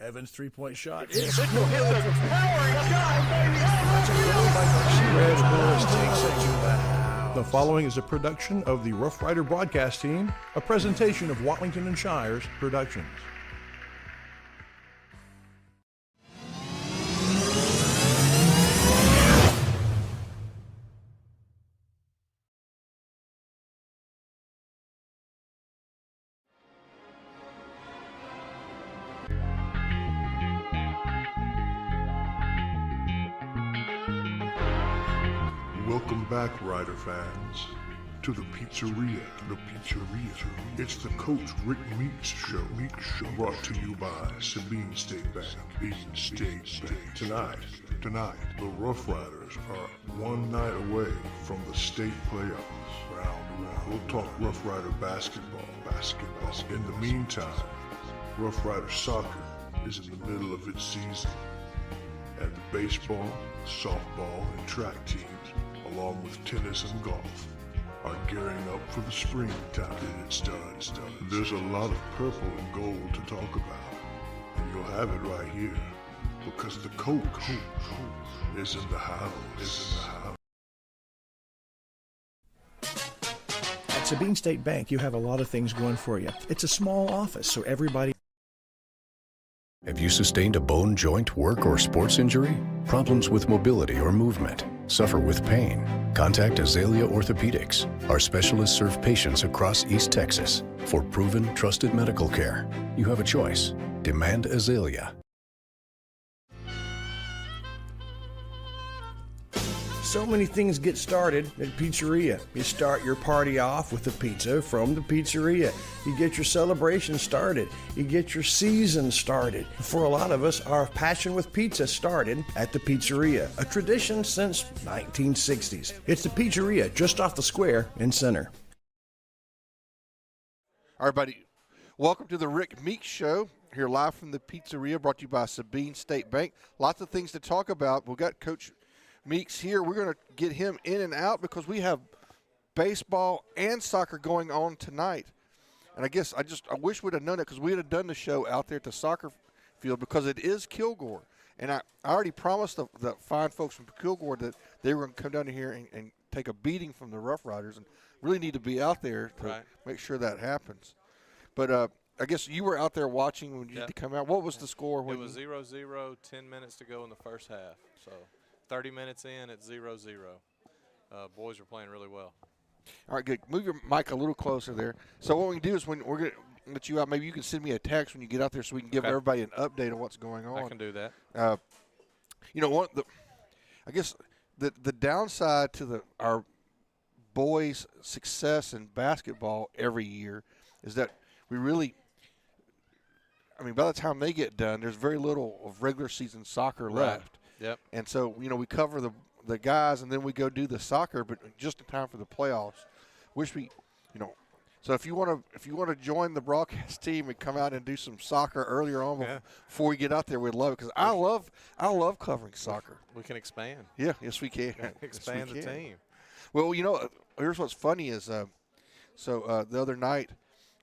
Evans' three-point shot. It's a powering shot, baby. Red Horse takes it to the house. The following is a production of the Rough Rider broadcast team, a presentation of Watlington and Shires Productions. Welcome back, Rider fans, to the Pizzeria. It's the Coach Rick Meeks Show. Brought to you by Sabine State Bank. Tonight, the Rough Riders are one night away from the state playoffs. We'll talk Rough Rider basketball. In the meantime, Rough Rider soccer is in the middle of its season, and the baseball, softball, and track teams, along with tennis and golf, are gearing up for the springtime. There's a lot of purple and gold to talk about, and you'll have it right here, because the coach is in the house. At Sabine State Bank, you have a lot of things going for you. It's a small office, so everybody... Have you sustained a bone, joint, work, or sports injury? Problems with mobility or movement? Suffer with pain? Contact Azalea Orthopedics. Our specialists serve patients across East Texas. For proven, trusted medical care, you have a choice. Demand Azalea. So many things get started at Pizzeria. You start your party off with a pizza from the pizzeria. You get your celebration started. You get your season started. For a lot of us, our passion with pizza started at the Pizzeria, a tradition since 1960s. It's the Pizzeria just off the square in Center. All right, buddy. Welcome to the Rick Meeks Show, here live from the Pizzeria, brought to you by Sabine State Bank. Lots of things to talk about. We've got Coach Meeks here. We're going to get him in and out because we have baseball and soccer going on tonight. And I guess I wish we'd have known it, because we'd have done the show out there at the soccer field, because it is Kilgore. And I already promised the fine folks from Kilgore that they were going to come down here and take a beating from the Rough Riders, and really need to be out there to make sure that happens. But I guess you were out there watching when you had to come out. What was the score? It was 0-0, 10 minutes to go in the first half. So 30 minutes in, it's 0-0. Boys are playing really well. All right, good. Move your mic a little closer there. So what we can do is, when we're going to let you out, maybe you can send me a text when you get out there so we can give everybody an update on what's going on. I can do that. I guess the downside to our boys' success in basketball every year is that we really – by the time they get done, there's very little of regular season soccer left. Yep. And so, we cover the guys, and then we go do the soccer, but just in time for the playoffs. Wish we, so if you want to join the broadcast team and come out and do some soccer earlier on before we get out there, we'd love it, because I love covering soccer. We can expand. Yeah, yes we can. Expand the team. Well, here's what's funny is, the other night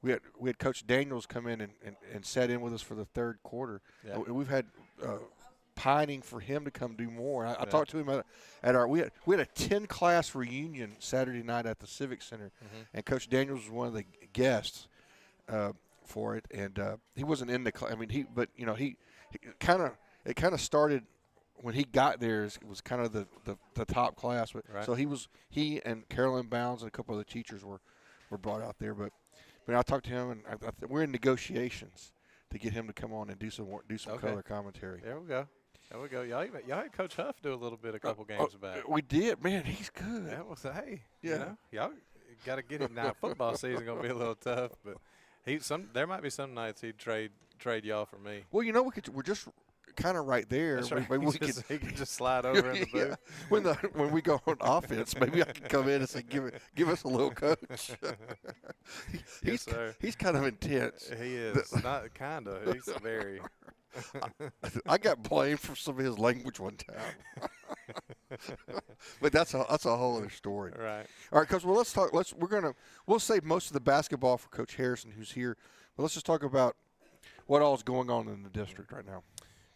we had Coach Daniels come in and sat in with us for the third quarter. Yeah. We've had pining for him to come do more. I talked to him at our we had a 10-class reunion Saturday night at the Civic Center, and Coach Daniels was one of the guests for it, and he wasn't in the class. It kind of started when he got there. It was kind of the top class, but so he and Carolyn Bounds and a couple of the teachers were brought out there, but I talked to him, and we're in negotiations to get him to come on and do some color commentary. There we go. Y'all had Coach Huff do a little bit a couple games back. We did. Man, he's good. That was y'all got to get him now. Football season going to be a little tough, but there might be some nights he'd trade y'all for me. Well, we're just kind of right there. That's right. Maybe he can just slide over in the booth. When we go on offense, maybe I can come in and say, give us a little, coach. He's kind of intense. He is. Not kind of. He's very. I got blamed for some of his language one time, but that's a whole other story. Right. All right, Coach. Well, let's talk. We'll save most of the basketball for Coach Harrison, who's here. But let's just talk about what all is going on in the district right now?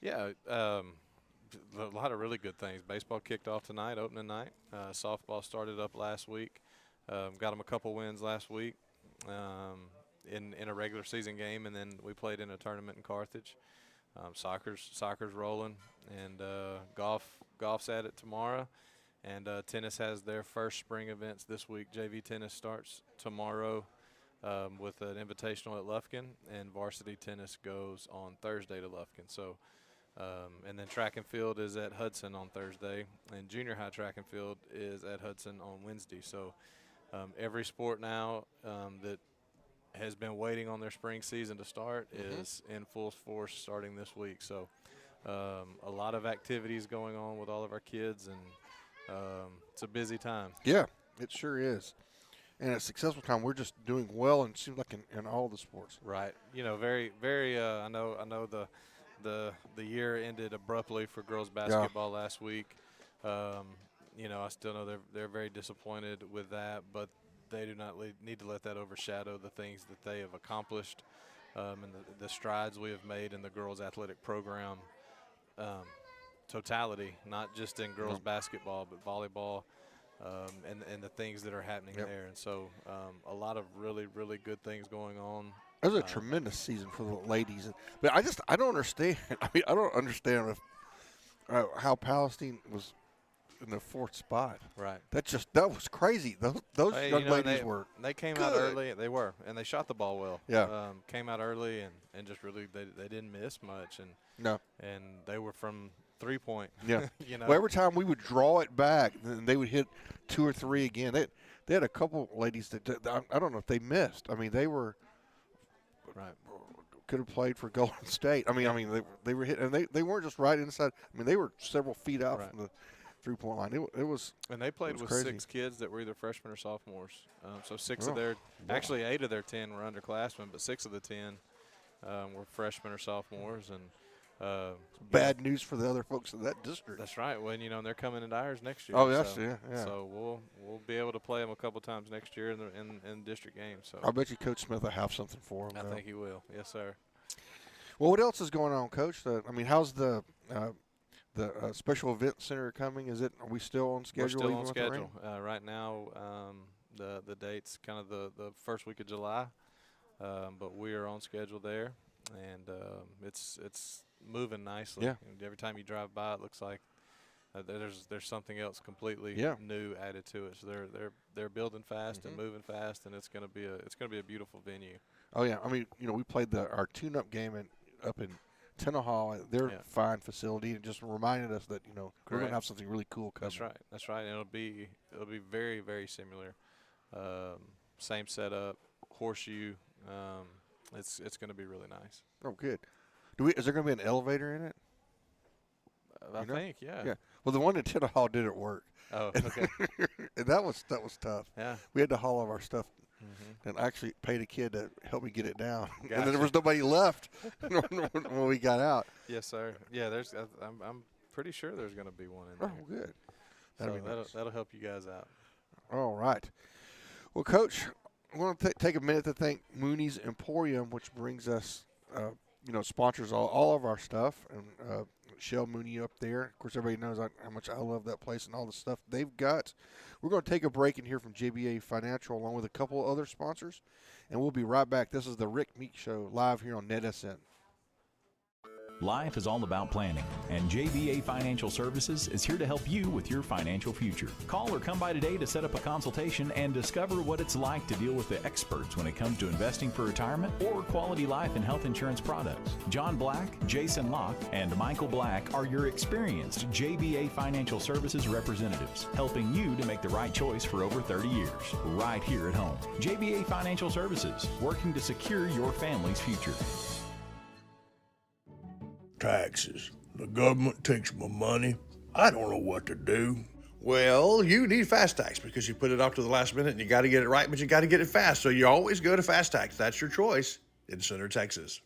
Yeah, a lot of really good things. Baseball kicked off tonight, opening night. Softball started up last week. Got them a couple wins last week in a regular season game, and then we played in a tournament in Carthage. Soccer's rolling, and golf's at it tomorrow. And tennis has their first spring events this week. JV tennis starts tomorrow with an invitational at Lufkin, and varsity tennis goes on Thursday to Lufkin. So, and then track and field is at Hudson on Thursday, and junior high track and field is at Hudson on Wednesday. So every sport now that has been waiting on their spring season to start is in full force starting this week. So a lot of activities going on with all of our kids, and it's a busy time. Yeah, it sure is. And a successful time. We're just doing well, and it seems like in all the sports. Right. You know, very. I know the year ended abruptly for girls basketball last week. You know, I still know they're very disappointed with that, but they do not need to let that overshadow the things that they have accomplished and the strides we have made in the girls athletic program totality, not just in girls basketball, but volleyball and the things that are happening there. And so a lot of really, really good things going on. It was a tremendous season for the ladies. But I don't understand. I mean, I don't understand how Palestine was in the 4th spot. Right. That was crazy. Those young ladies were They came good. out early. They were, and they shot the ball well. Yeah. Came out early and just really they didn't miss much, no. And they were from 3-point. Yeah. You know. Well, every time we would draw it back, then they would hit 2 or 3 again. They had a couple ladies that I don't know if they missed. I mean, they were right. Could have played for Golden State. I mean, they were hitting, and they weren't just right inside. I mean, they were several feet out from the 3-point line. It was. And they played with crazy. 6 kids that were either freshmen or sophomores. So 6 of their, actually 8 of their 10 were underclassmen, but 6 of the 10 were freshmen or sophomores. And bad news for the other folks in that district. That's right. Well, you know, and they're coming into ours next year. Oh, yes, yeah. So we'll be able to play them a couple times next year in district games. So I bet you Coach Smith will have something for them. I think he will. Yes, sir. Well, what else is going on, Coach? I mean, how's the special event center coming? Are we still on schedule? We're still on schedule. Right now, the date's kind of the first week of July, but we are on schedule there, and it's moving nicely. Yeah. And every time you drive by, it looks like there's something else completely new added to it. So they're building fast and moving fast, and it's gonna be a beautiful venue. Oh yeah, I mean, you know, we played our tune-up game up in Tennehaw. Their fine facility, and just reminded us that, you know, we're gonna have something really cool coming. That's right. And it'll be very, very similar. Same setup, horseshoe. It's gonna be really nice. Oh, good. Is there gonna be an elevator in it? I think, yeah. Yeah. Well, the one in Tennehaw didn't work. Oh, okay. And that was tough. Yeah. We had to haul all of our stuff. And I actually paid a kid to help me get it down. Gotcha. And then there was nobody left when we got out. Yes, sir. Yeah, I'm pretty sure there's going to be one in there. Oh, good. That'll help you guys out. All right. Well, Coach, I want to take a minute to thank Mooney's Emporium, which brings us, sponsors all of our stuff. And Shell Mooney up there. Of course, everybody knows how much I love that place and all the stuff they've got. We're going to take a break and hear from JBA Financial along with a couple other sponsors, and we'll be right back. This is the Rick Meeks Show live here on NetSN. Life is all about planning, and JBA Financial Services is here to help you with your financial future. Call or come by today to set up a consultation and discover what it's like to deal with the experts when it comes to investing for retirement or quality life and health insurance products. John Black, Jason Locke, and Michael Black are your experienced JBA Financial Services representatives, helping you to make the right choice for over 30 years, right here at home. JBA Financial Services, working to secure your family's future. Taxes. The government takes my money. I don't know what to do. Well, you need Fast Tax because you put it off to the last minute and you got to get it right, but you got to get it fast. So you always go to Fast Tax. That's your choice in Center, Texas.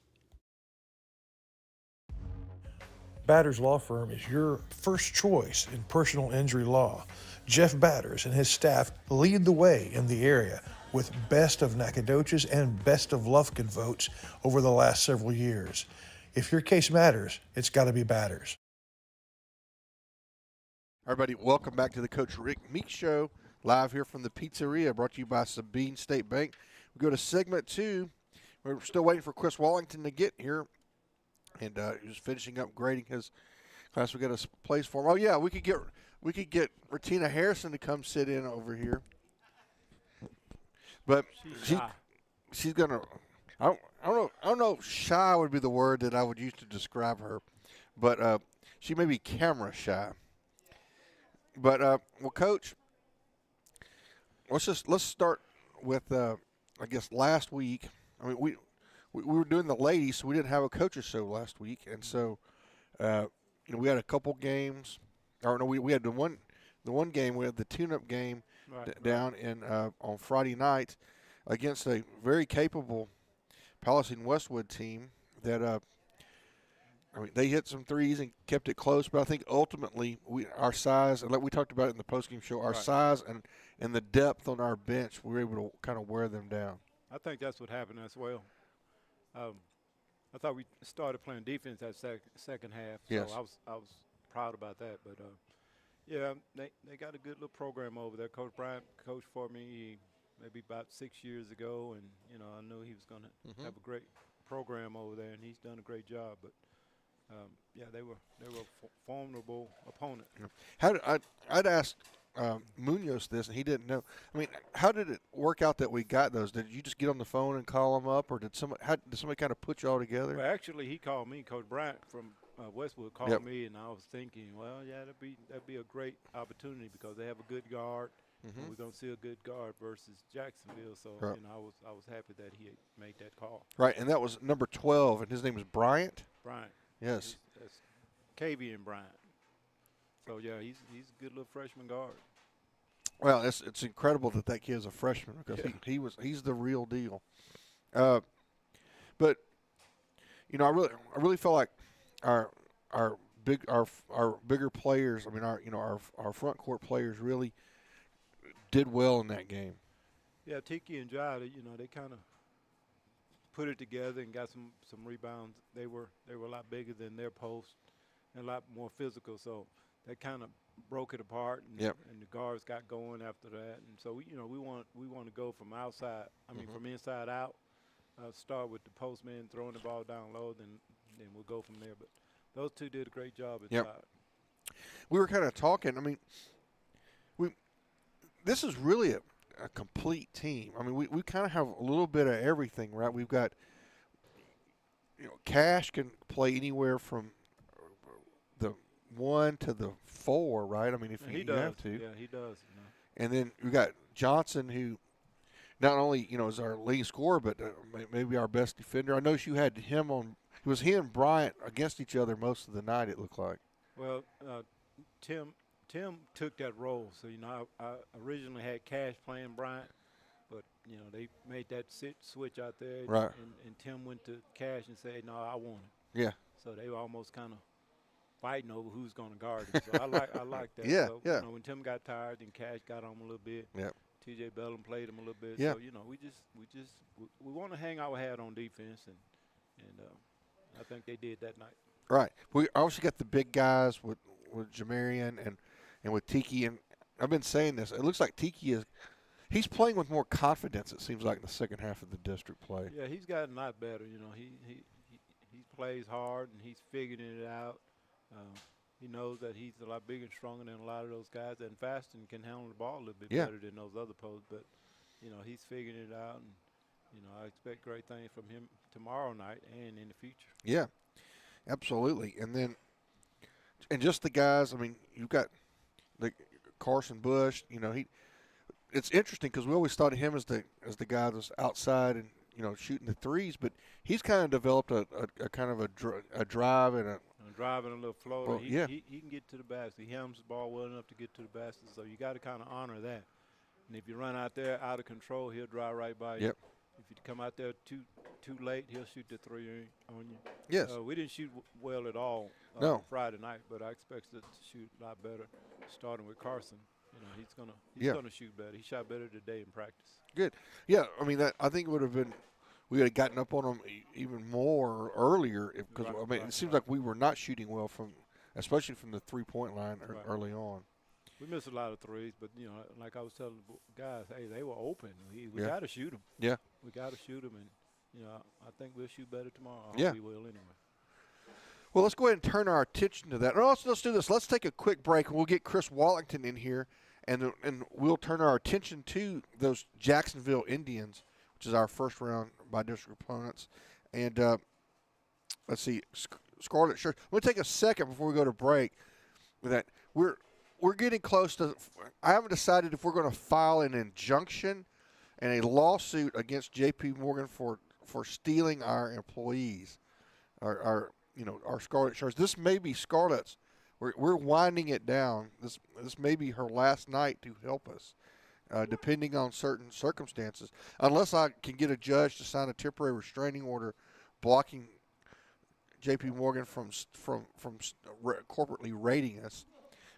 Batters Law Firm is your first choice in personal injury law. Jeff Batters and his staff lead the way in the area with Best of Nacogdoches and Best of Lufkin votes over the last several years. If your case matters, it's got to be Batters. Everybody, welcome back to the Coach Rick Meeks Show, live here from the Pizzeria, brought to you by Sabine State Bank. We go to segment 2. We're still waiting for Chris Wallington to get here, and he's finishing up grading his class. We got a place for him. Oh yeah, we could get Retina Harrison to come sit in over here, but she's gonna. I don't know if shy would be the word that I would use to describe her, but she may be camera shy. But well, Coach, let's start with I guess last week. I mean, we were doing the ladies, so we didn't have a coaches show last week, and so we had a couple games. Or no, we had the one game. We had the tune-up game down in on Friday night against a very capable Palestine Westwood team that they hit some threes and kept it close, but I think ultimately our size, and like we talked about it in the postgame show, our size and the depth on our bench, we were able to kind of wear them down. I think that's what happened as well. I thought we started playing defense that second half, so yes. I was proud about that. But yeah, they got a good little program over there. Coach Bryant coached for me maybe about 6 years ago, and I knew he was going to have a great program over there, and he's done a great job. But yeah, they were a formidable opponent. I'd asked Munoz this, and he didn't know. I mean, how did it work out that we got those? Did you just get on the phone and call them up, or did somebody kind of put you all together? Well, actually, he called me. Coach Bryant from Westwood called me, and I was thinking, well, yeah, that'd be a great opportunity because they have a good guard. And we're gonna see a good guard versus Jacksonville. So I was happy that he had made that call. Right, and that was number 12, and his name is Bryant. Bryant. Yes. That's Kavian Bryant. So yeah, he's a good little freshman guard. Well, it's incredible that kid's a freshman because he's the real deal. But I really feel like our bigger players. I mean, our front court players really did well in that game. Yeah, Tiki and Jai, they kind of put it together and got some rebounds. They were a lot bigger than their post and a lot more physical. So that kind of broke it apart, and the guards got going after that. And so we want to go from outside. I mean, from inside out. Start with the postman throwing the ball down low, then we'll go from there. But those two did a great job inside. We were kind of talking. I mean, this is really a complete team. I mean, we kind of have a little bit of everything, right? We've got, Cash can play anywhere from the 1 to the 4, right? I mean, if you have to. Yeah, he does. And then we got Johnson, who not only, is our leading scorer, but maybe our best defender. I noticed you had him on. It was he and Bryant against each other most of the night, it looked like. Well, Tim took that role. So, I originally had Cash playing Bryant, but, they made that switch out there. Right. And Tim went to Cash and said, no, I want it. Yeah. So they were almost kind of fighting over who's going to guard him. So I like that. Yeah, so, yeah. When Tim got tired, then Cash got on him a little bit. Yeah. T.J. Bellum played him a little bit. Yeah. So, we want to hang our hat on defense, and I think they did that night. Right. We also got the big guys with Jamarian and with Tiki, and I've been saying this. It looks like Tiki he's playing with more confidence, it seems like, in the second half of the district play. Yeah, he's gotten a lot better. He plays hard, and he's figuring it out. He knows that he's a lot bigger and stronger than a lot of those guys, and fast and can handle the ball a little bit better than those other posts. But, he's figuring it out, and, I expect great things from him tomorrow night and in the future. Yeah, absolutely. And just the guys, I mean, you've got Carson Bush, it's interesting because we always thought of him as the guy that's outside and, shooting the threes, but he's kind of developed a kind of a drive and a driving a little floater. Well, he can get to the basket. He hams the ball well enough to get to the basket, so you got to kind of honor that. And if you run out there out of control, he'll drive right by you. Yep. If you come out there too late, he'll shoot the three on you. Yes. We didn't shoot well at all no. Friday night, but I expect us to shoot a lot better, starting with Carson. he's gonna shoot better. He shot better today in practice. Good. Yeah, I mean, I think it would have been – we would have gotten up on him even more earlier because, it seems like we were not shooting well especially from the three-point line early on. We missed a lot of threes, but, like I was telling the guys, hey, they were open. We got to shoot them. Yeah. We got to shoot them, and, I think we'll shoot better tomorrow. I Yeah. hope we will anyway. Well, let's go ahead and turn our attention to that. And also, let's do this. Let's take a quick break, and we'll get Chris Wallington in here, and we'll turn our attention to those Jacksonville Indians, which is our first round by district opponents. And let's see, Scarlet Shirts. We'll take a second before we go to break with that. We're getting close to – I haven't decided if we're going to file an injunction and a lawsuit against J.P. Morgan for stealing our employees, our Scarlet Shirts. This may be Scarlet's. We're winding it down. This may be her last night to help us, depending on certain circumstances. Unless I can get a judge to sign a temporary restraining order blocking J.P. Morgan from corporately rating us.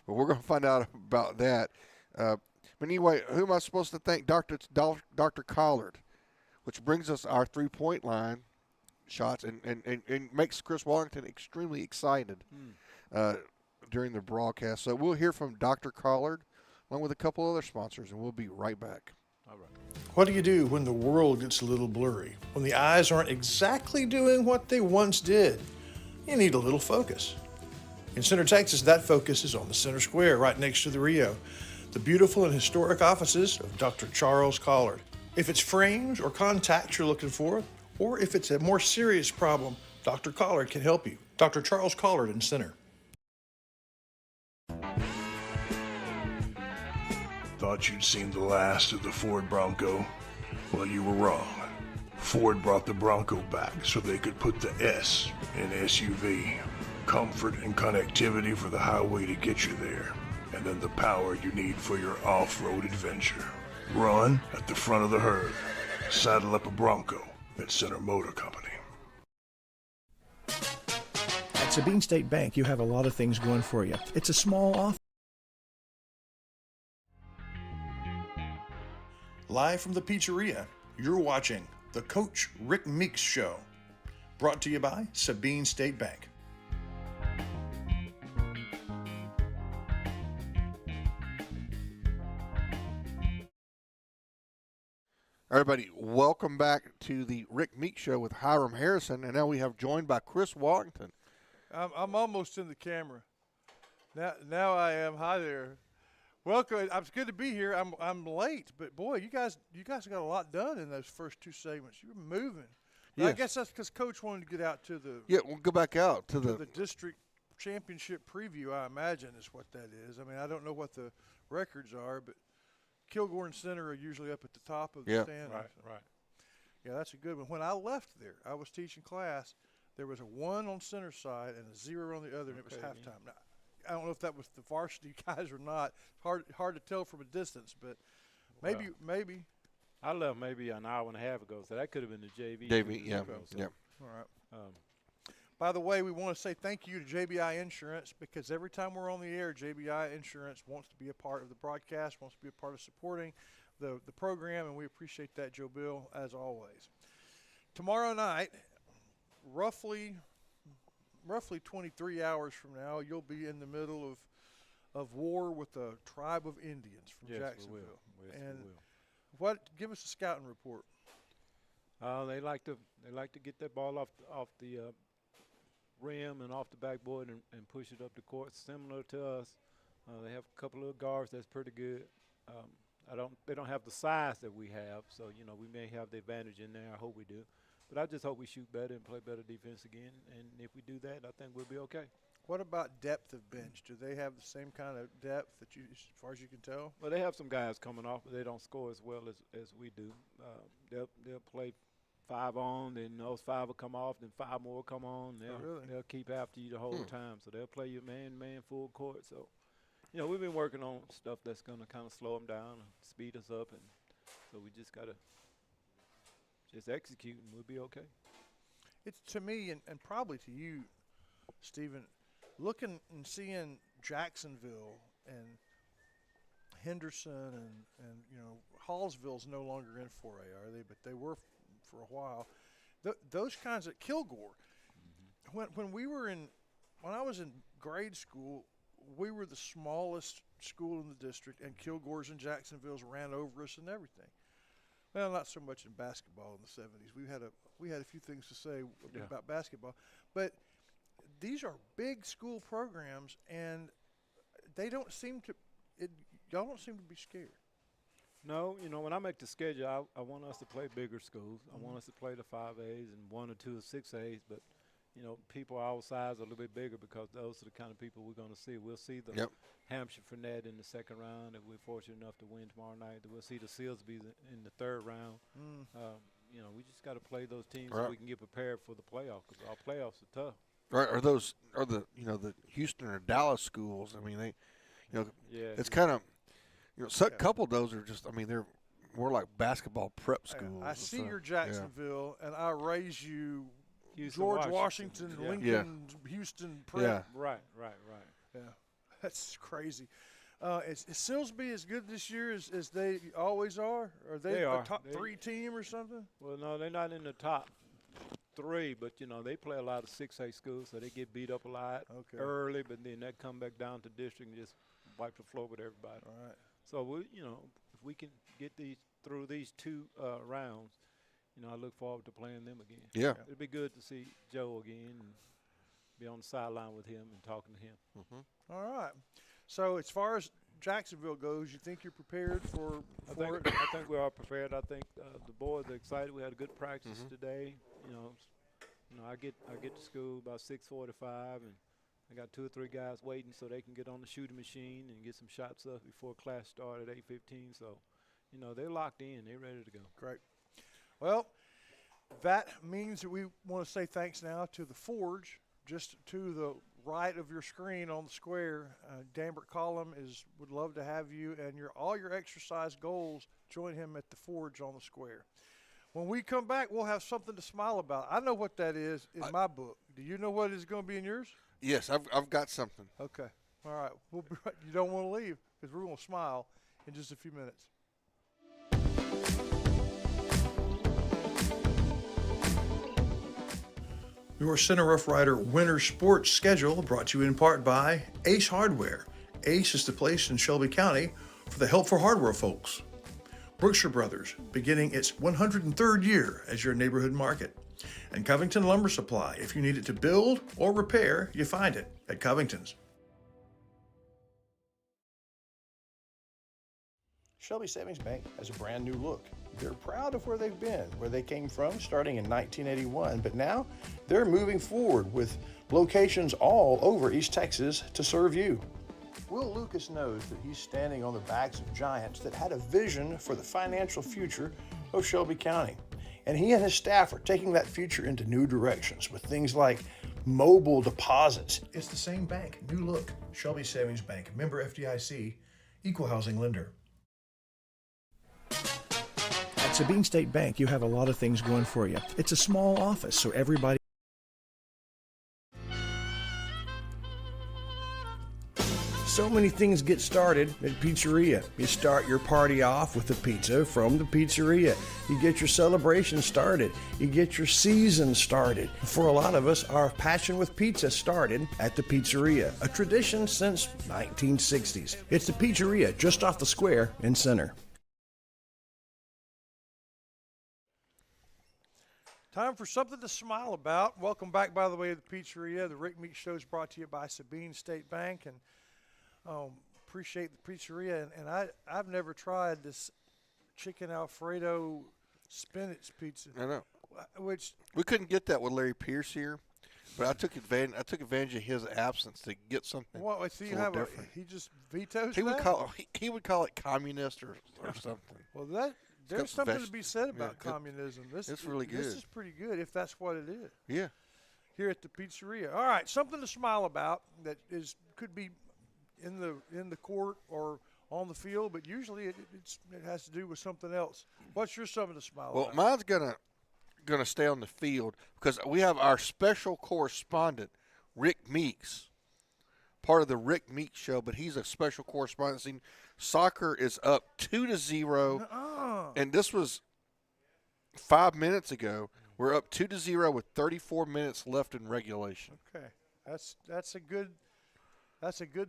But we're going to find out about that. But anyway, who am I supposed to thank? Dr. Collard, which brings us our three-point line shots and makes Chris Wallington extremely excited during the broadcast. So we'll hear from Dr. Collard along with a couple other sponsors, and we'll be right back. All right. What do you do when the world gets a little blurry? When the eyes aren't exactly doing what they once did? You need a little focus. In Center, Texas, that focus is on the center square right next to the Rio, the beautiful and historic offices of Dr. Charles Collard. If it's frames or contacts you're looking for, or if it's a more serious problem, Dr. Collard can help you. Dr. Charles Collard in Center. Thought you'd seen the last of the Ford Bronco? Well, you were wrong. Ford brought the Bronco back so they could put the S in SUV. Comfort and connectivity for the highway to get you there, and then the power you need for your off-road adventure. Run at the front of the herd. Saddle up a Bronco at Center Motor Company. At Sabine State Bank, you have a lot of things going for you. It's a small office. Live from the pizzeria, you're watching the Coach Rick Meeks Show, brought to you by Sabine State Bank. Everybody, welcome back to the Rick Meeks Show with Hiram Harrison, and now we have joined by Chris Wallington. I'm almost in the camera. Now I am. Hi there. Welcome. It's good to be here. I'm late, but boy, you guys got a lot done in those first two segments. You were moving. Yes. I guess that's because Coach wanted to get out to the. Yeah, we'll go back out to the district championship preview. I imagine is what that is. I mean, I don't know what the records are, but Kilgore and Center are usually up at the top of the standings. Right. Yeah, that's a good one. When I left there, I was teaching class. There was a 1 on Center side and a 0 on the other, and it was halftime. Now, I don't know if that was the varsity guys or not. Hard to tell from a distance, but maybe. I left maybe an hour and a half ago, so that could have been the JV. Yeah. All right. By the way, we want to say thank you to JBI Insurance, because every time we're on the air, JBI Insurance wants to be a part of the broadcast, wants to be a part of supporting the program, and we appreciate that, Joe Bill, as always. Tomorrow night, roughly 23 hours from now, you'll be in the middle of war with a tribe of Indians from Jacksonville. Yes, and we will. give us a scouting report. They like to get that ball off the rim and off the backboard and push it up the court, similar to us. They have a couple of guards that's pretty good. They don't have the size that we have, so we may have the advantage in there. I hope we do. But I just hope we shoot better and play better defense again. And if we do that, I think we'll be okay. What about depth of bench? Do they have the same kind of depth as far as you can tell? Well, they have some guys coming off, but they don't score as well as we do. They'll play 5 on, then those 5 will come off, then 5 more will come on. They'll keep after you the whole time. So they'll play you man full court. So, we've been working on stuff that's going to kind of slow them down and speed us up. And so we just got to just execute, and we'll be okay. It's to me, and probably to you, Stephen, looking and seeing Jacksonville and Henderson and Hallsville's no longer in 4A, are they? But they were for a while. Those kinds of Kilgore. When I was in grade school, we were the smallest school in the district, and Kilgore's and Jacksonville's ran over us and everything. Well, not so much in basketball in the 70s. We had a few things to say about basketball, but these are big school programs, and they don't seem to. Y'all don't seem to be scared. No, when I make the schedule, I want us to play bigger schools. I want us to play the 5As and 1 or 2 or 6As, but people our size are a little bit bigger because those are the kind of people we're going to see. We'll see the Hampshire Fernet in the second round if we're fortunate enough to win tomorrow night. We'll see the Silsbees in the third round. We just got to play those teams so we can get prepared for the playoff because our playoffs are tough. Right? Are the Houston or Dallas schools? I mean, it's kind of a couple of those are just. I mean, they're more like basketball prep schools. I see your Jacksonville, and I raise you. Houston, George Washington, Lincoln, Houston Prep. Yeah. Right. Yeah, that's crazy. Is Silsbee as good this year as they always are? Are they a top 3 team or something? Well, no, they're not in the top 3, but, they play a lot of 6A schools, so they get beat up a lot early, but then they come back down to district and just wipe the floor with everybody. All right. So, if we can get through these 2 rounds, I look forward to playing them again. Yeah. It'd be good to see Joe again and be on the sideline with him and talking to him. Mm-hmm. All right. So as far as Jacksonville goes, you think you're prepared for it? I think we are prepared. I think the boys are excited. We had a good practice today. I get to school about 6:45, and I got 2 or 3 guys waiting so they can get on the shooting machine and get some shots up before class started at 8:15. So, they're locked in. They're ready to go. Great. Well, that means that we want to say thanks now to the Forge, just to the right of your screen on the square. Dambert Collum would love to have you and all your exercise goals. Join him at the Forge on the square. When we come back, we'll have something to smile about. I know what that is in my book. Do you know what is going to be in yours? Yes, I've got something. Okay. All right. You don't want to leave because we're going to smile in just a few minutes. Your Center Rough Rider winter sports schedule brought to you in part by Ace Hardware. Ace is the place in Shelby County for the helpful hardware folks. Brookshire Brothers, beginning its 103rd year as your neighborhood market. And Covington Lumber Supply. If you need it to build or repair, you find it at Covington's. Shelby Savings Bank has a brand new look. They're proud of where they've been, where they came from starting in 1981, but now they're moving forward with locations all over East Texas to serve you. Will Lucas knows that he's standing on the backs of giants that had a vision for the financial future of Shelby County. And he and his staff are taking that future into new directions with things like mobile deposits. It's the same bank, new look. Shelby Savings Bank, member FDIC, equal housing lender. At Sabine State Bank, you have a lot of things going for you. It's a small office, so everybody. So many things get started at Pizzeria. You start your party off with a pizza from the pizzeria. You get your celebration started. You get your season started. For a lot of us, our passion with pizza started at the pizzeria, a tradition since 1960s. It's the Pizzeria just off the square in Center. Time for something to smile about. Welcome back, by the way, to the Pizzeria. The Rick Meeks Show is brought to you by Sabine State Bank, and appreciate the Pizzeria. And I've never tried this chicken Alfredo spinach pizza. I know. Which we couldn't get that with Larry Pierce here, but I took advantage of his absence to get something. Well, so you have different. He just vetoes he that? He would call it communist or something. Well, there's something to be said about communism. It's really good. This is pretty good if that's what it is. Yeah. Here at the Pizzeria. All right, something to smile about that could be in the court or on the field, but usually it has to do with something else. What's your something to smile about? Well, mine's gonna stay on the field because we have our special correspondent, Rick Meeks, part of the Rick Meeks Show, but he's a special correspondent. Soccer is up 2-0, Uh-uh. and this was 5 minutes ago. We're up 2-0 with 34 minutes left in regulation. Okay, that's a good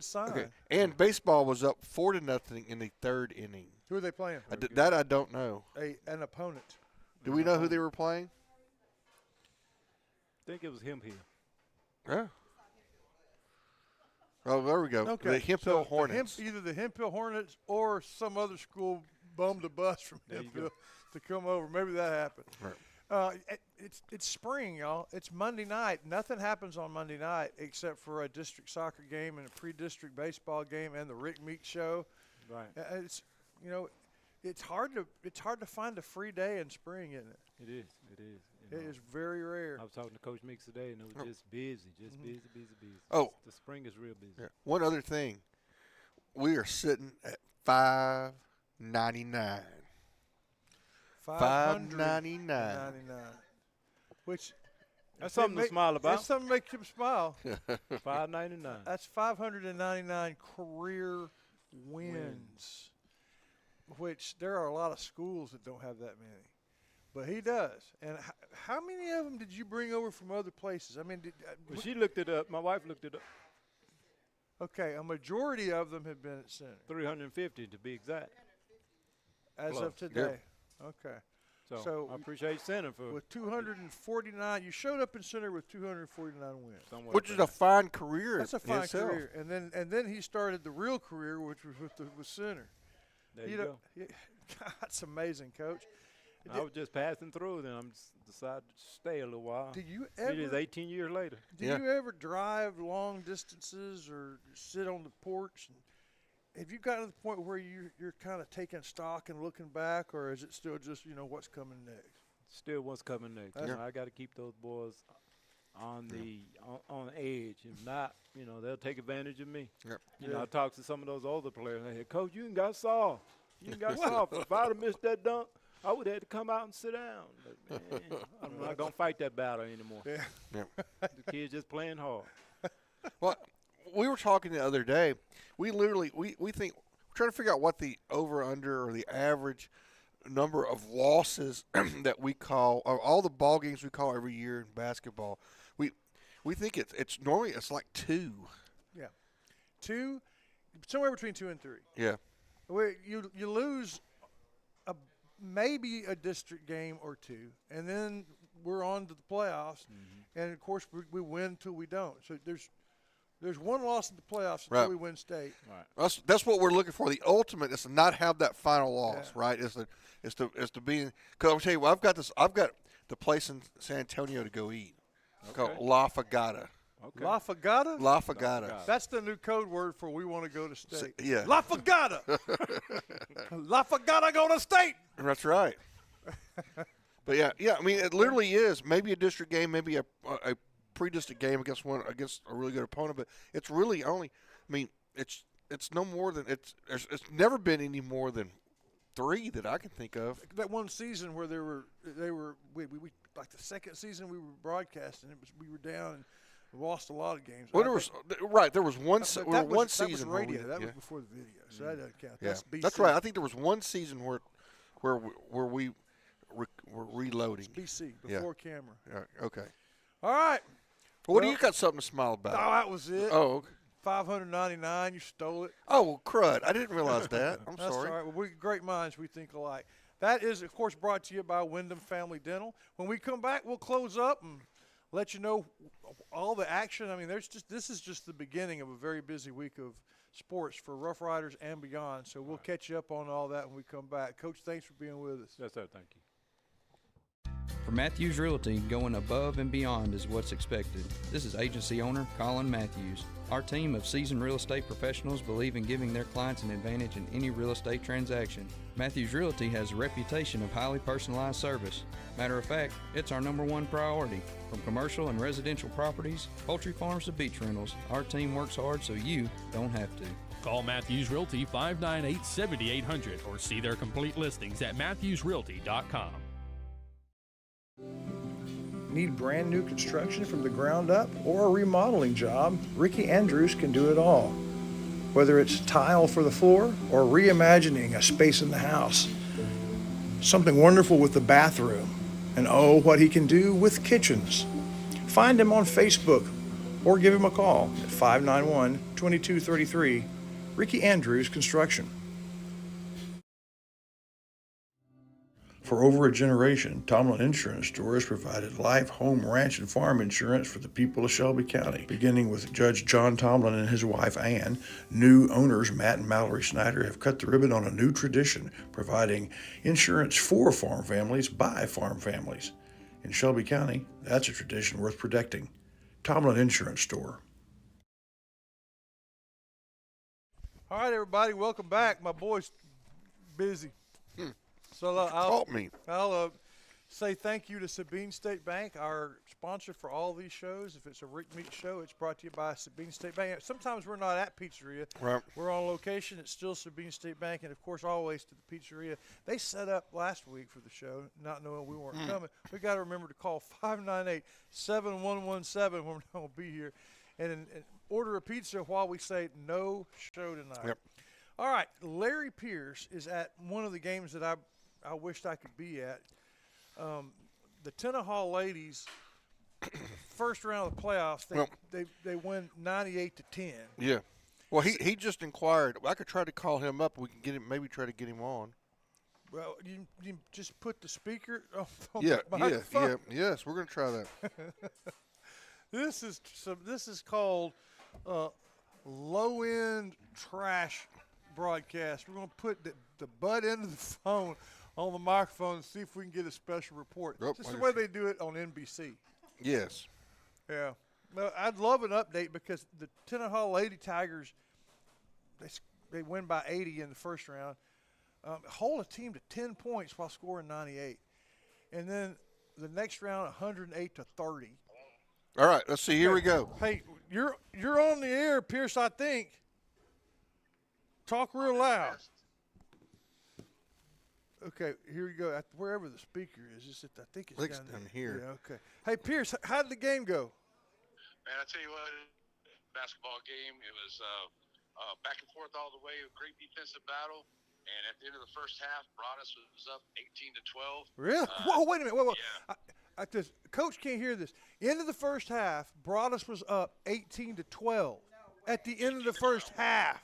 sign. Okay, and baseball was up 4-0 in the third inning. Who are they playing? That I don't know. An opponent. Do we know who they were playing? I think it was him here. Yeah. Oh, there we go. Okay. The Hemp Hill Hornets. Either the Hemp Hill Hornets or some other school bummed a bus from Hemp Hill to come over. Maybe that happened. Right. It's spring, y'all. It's Monday night. Nothing happens on Monday night except for a district soccer game and a pre-district baseball game and the Rick Meeks show. Right. It's it's hard to find a free day in spring, isn't it? It is. It is very rare. I was talking to Coach Meeks today, and it was just busy, busy. Oh, the spring is real busy. Yeah. One other thing, we are sitting at $5.99. $5.99. Which that's something to smile about. That's something to make him smile. $5.99. That's 599 career wins, which there are a lot of schools that don't have that many. But he does. And how many of them did you bring over from other places? I mean, well, she looked it up. My wife looked it up. Okay, a majority of them have been at center. 350 to be exact. As of today. Yeah. Okay. So I appreciate center for with 249. You showed up in center with 249 wins, which is a fine career. That's a fine career. And then he started the real career, which was with center. There you go. That's amazing, Coach. I was just passing through, then I'm decided to stay a little while. Did you ever? It is 18 years later. Did you ever drive long distances or sit on the porch? And have you gotten to the point where you're kind of taking stock and looking back, or is it still just what's coming next? Still what's coming next. I got to keep those boys on on edge. If not, they'll take advantage of me. Yep. I talked to some of those older players. And I said, Coach, you got soft. You got soft. If I'd have missed that dunk, I would have had to come out and sit down. But, man, I'm not going to fight that battle anymore. Yeah. The kids just playing hard. Well, we were talking the other day. We literally we think we're trying to figure out what the over/under or the average number of losses that we call, or all the ball games we call every year in basketball. We think it's normally it's like 2. Yeah, 2, somewhere between 2 and 3. Yeah. You lose maybe a district game or 2, and then we're on to the playoffs, and of course we win till we don't. So there's one loss in the playoffs until we win state. Right. That's what we're looking for. The ultimate is to not have that final loss, right? Is to be. Because I'll tell you what, I've got the place in San Antonio to go eat. It's called La Fagata. Okay. La Fagata? La Fagata. That's the new code word for we want to go to state. Yeah. La Fagata. La Fagata go to state. That's right. But yeah. I mean, it literally is maybe a district game, maybe a pre-district game against a really good opponent, but it's really only. I mean, it's no more than it's never been any more than 3 that I can think of. That one season where they were we like the second season we were broadcasting, we were down and we lost a lot of games. Well, there was one season. That was radio. That was before the video, so that doesn't count. That's BC. That's right. I think there was one season where we were reloading. It's BC before camera. Yeah. Okay. All right. Well, what do you got something to smile about? Oh, that was it. Oh, okay. 599. You stole it. Oh, well, crud! I didn't realize that. I'm That's sorry. all right. Well, great minds. We think alike. That is, of course, brought to you by Wyndham Family Dental. When we come back, we'll close up and let you know all the action. I mean, this is just the beginning of a very busy week of sports for Rough Riders and beyond. So we'll catch you up on all that when we come back. Coach, thanks for being with us. Yes, sir. Thank you. For Matthews Realty, going above and beyond is what's expected. This is agency owner Colin Matthews. Our team of seasoned real estate professionals believe in giving their clients an advantage in any real estate transaction. Matthews Realty has a reputation of highly personalized service. Matter of fact, it's our #1 priority. From commercial and residential properties, poultry farms to beach rentals, our team works hard so you don't have to. Call Matthews Realty 598-7800 or see their complete listings at matthewsrealty.com. Need brand new construction from the ground up or a remodeling job? Ricky Andrews can do it all. Whether it's tile for the floor or reimagining a space in the house. Something wonderful with the bathroom. And oh, what he can do with kitchens. Find him on Facebook or give him a call at 591-2233, Ricky Andrews Construction. For over a generation, Tomlin Insurance Store has provided life, home, ranch, and farm insurance for the people of Shelby County. Beginning with Judge John Tomlin and his wife Ann, new owners Matt and Mallory Snyder have cut the ribbon on a new tradition, providing insurance for farm families by farm families. In Shelby County, that's a tradition worth protecting. Tomlin Insurance Store. All right, everybody, welcome back. My boy's busy. So I'll say thank you to Sabine State Bank, our sponsor for all these shows. If it's a Rick Meeks show, it's brought to you by Sabine State Bank. Sometimes we're not at Pizzeria. Right. We're on location. It's still Sabine State Bank, and, of course, always to the Pizzeria. They set up last week for the show, not knowing we weren't coming. We got to remember to call 598-7117 when we're not going to be here and order a pizza while we say no show tonight. Yep. All right, Larry Pierce is at one of the games that I wished I could be at. The Tennahaw ladies, first round of the playoffs, they win 98-10. Yeah. Well, he just inquired. I could try to call him up. We can get him. Maybe try to get him on. Well, you just put the speaker on Yeah. the microphone. Yes, we're gonna try that. This is called low end trash broadcast. We're gonna put the butt end of the phone on the microphone and see if we can get a special report. Just the way they do it on NBC. Yes. Yeah. Well, I'd love an update because the Tennahaw Lady Tigers, they win by 80 in the first round, hold a team to 10 points while scoring 98. And then the next round, 108-30. All right, let's see. Here we go. Hey, you're on the air, Pierce, I think. Talk real loud. Okay, here we go. Wherever the speaker is, I think it's down here. Yeah, okay. Hey, Pierce, how did the game go? Man, I tell you what, basketball game. It was back and forth all the way. A great defensive battle. And at the end of the first half, Broadus was up 18-12. Really? Whoa, wait a minute. Whoa. Yeah. Coach can't hear this. End of the first half, Broadus was up 18-12. At the end of the first half.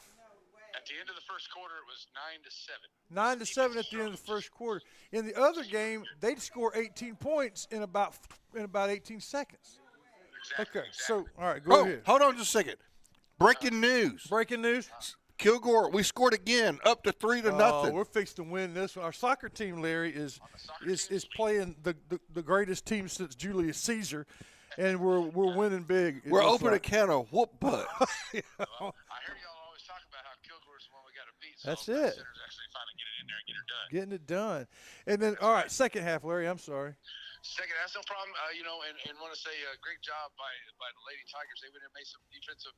At the end of the first quarter, it was 9-7. 9-7 at the end of the first quarter. In the other game, they'd score 18 points in about 18 seconds. Exactly. Okay, so all right, go ahead. Hold on just a second. Breaking news. Breaking news. Kilgore, we scored again, up to 3-0. We're fixed to win this one. Our soccer team, Larry, is playing the greatest team since Julius Caesar, and we're winning big. We're opening a can of whoop butt. Yeah. Well, I hear y'all always talk about how Kilgore's the one we got to beat. So That's it. Center's actually finally get it in there and get her done. Getting it done. And then, all right, second half, Larry, I'm sorry. Second, that's no problem. And want to say great job by the Lady Tigers. They went and made some defensive.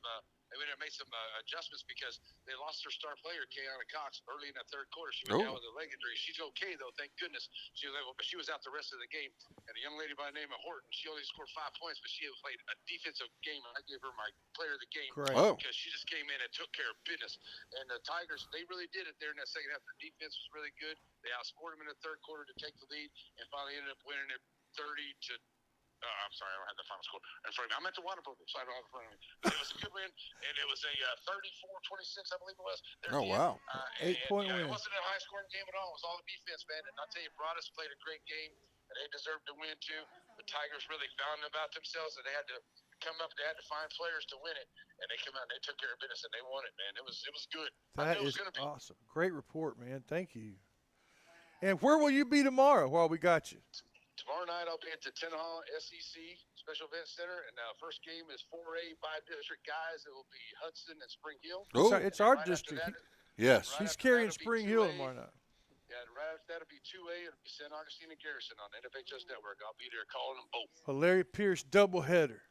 They went and made some adjustments because they lost their star player, Kayana Cox, early in that third quarter. She went down with a leg injury. She's okay though, thank goodness. But she was out the rest of the game. And a young lady by the name of Horton, she only scored 5 points, but she played a defensive game. I gave her my player of the game because she just came in and took care of business. And the Tigers, they really did it there in that second half. Their defense was really good. They outscored them in the third quarter to take the lead, and finally ended up winning it 30-. I'm sorry, I don't have the final score in front of me. I'm at the water polo, so I don't have it in front of me. But it was a good win, and it was a 34-26, I believe it was. Wow. 8-point win. It wasn't a high-scoring game at all. It was all the defense, man. And I'll tell you, Broadus played a great game, and they deserved to win, too. The Tigers really found about themselves, and they had to come up. They had to find players to win it, and they come out and they took care of business, and they won it, man. It was good. That is awesome. Great report, man. Thank you. And where will you be tomorrow while we got you? Tomorrow night I'll be at the Tennahaw SEC Special Events Center, and first game is 4A 5-district guys. It will be Hudson and Spring Hill. It's our district. Yes. He's carrying Spring Hill tomorrow night. Yeah, right after that it'll be 2A. It'll be San Augustine and Garrison on NFHS Network. I'll be there calling them both. A Larry Pierce doubleheader.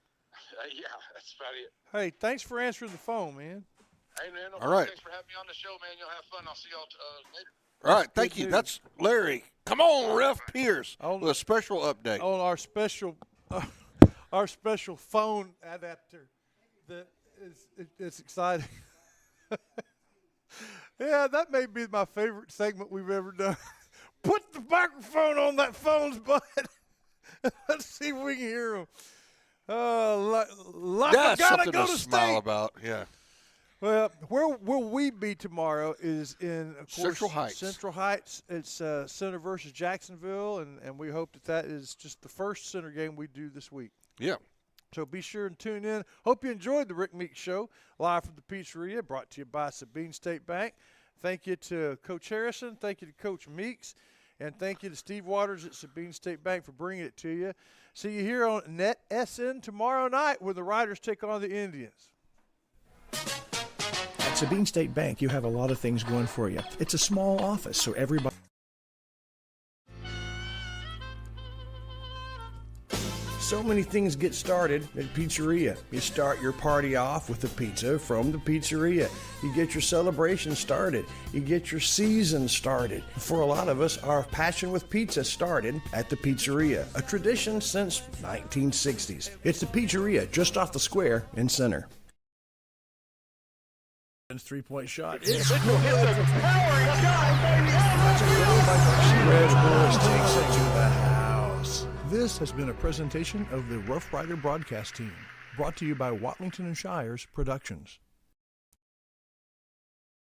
Yeah, that's about it. Hey, thanks for answering the phone, man. Hey, man. All right. Thanks for having me on the show, man. You'll have fun. I'll see y'all later. All right, thank you. That's Larry. Come on, Ref Pierce, with a special update. On our special phone adapter that is exciting. Yeah, that may be my favorite segment we've ever done. Put the microphone on that phone's butt. Let's see if we can hear him. Like That's I gotta something go to to smile state. about. Yeah. Well, where will we be tomorrow is in, of course, Central Heights. Central Heights. It's Center versus Jacksonville, and we hope that is just the first Center game we do this week. Yeah. So be sure and tune in. Hope you enjoyed the Rick Meeks Show, live from the Pizzeria, brought to you by Sabine State Bank. Thank you to Coach Harrison. Thank you to Coach Meeks. And thank you to Steve Waters at Sabine State Bank for bringing it to you. See you here on Net SN tomorrow night where the Riders take on the Indians. At Sabine State Bank, you have a lot of things going for you. It's a small office, so everybody... So many things get started at Pizzeria. You start your party off with a pizza from the Pizzeria. You get your celebration started. You get your season started. For a lot of us, our passion with pizza started at the Pizzeria, a tradition since 1960s. It's the Pizzeria just off the square in Center. Three-point shot. It's Powering shot, baby. Red Bulls takes it to the house. This has been a presentation of the Rough Rider broadcast team, brought to you by Watlington and Shires Productions.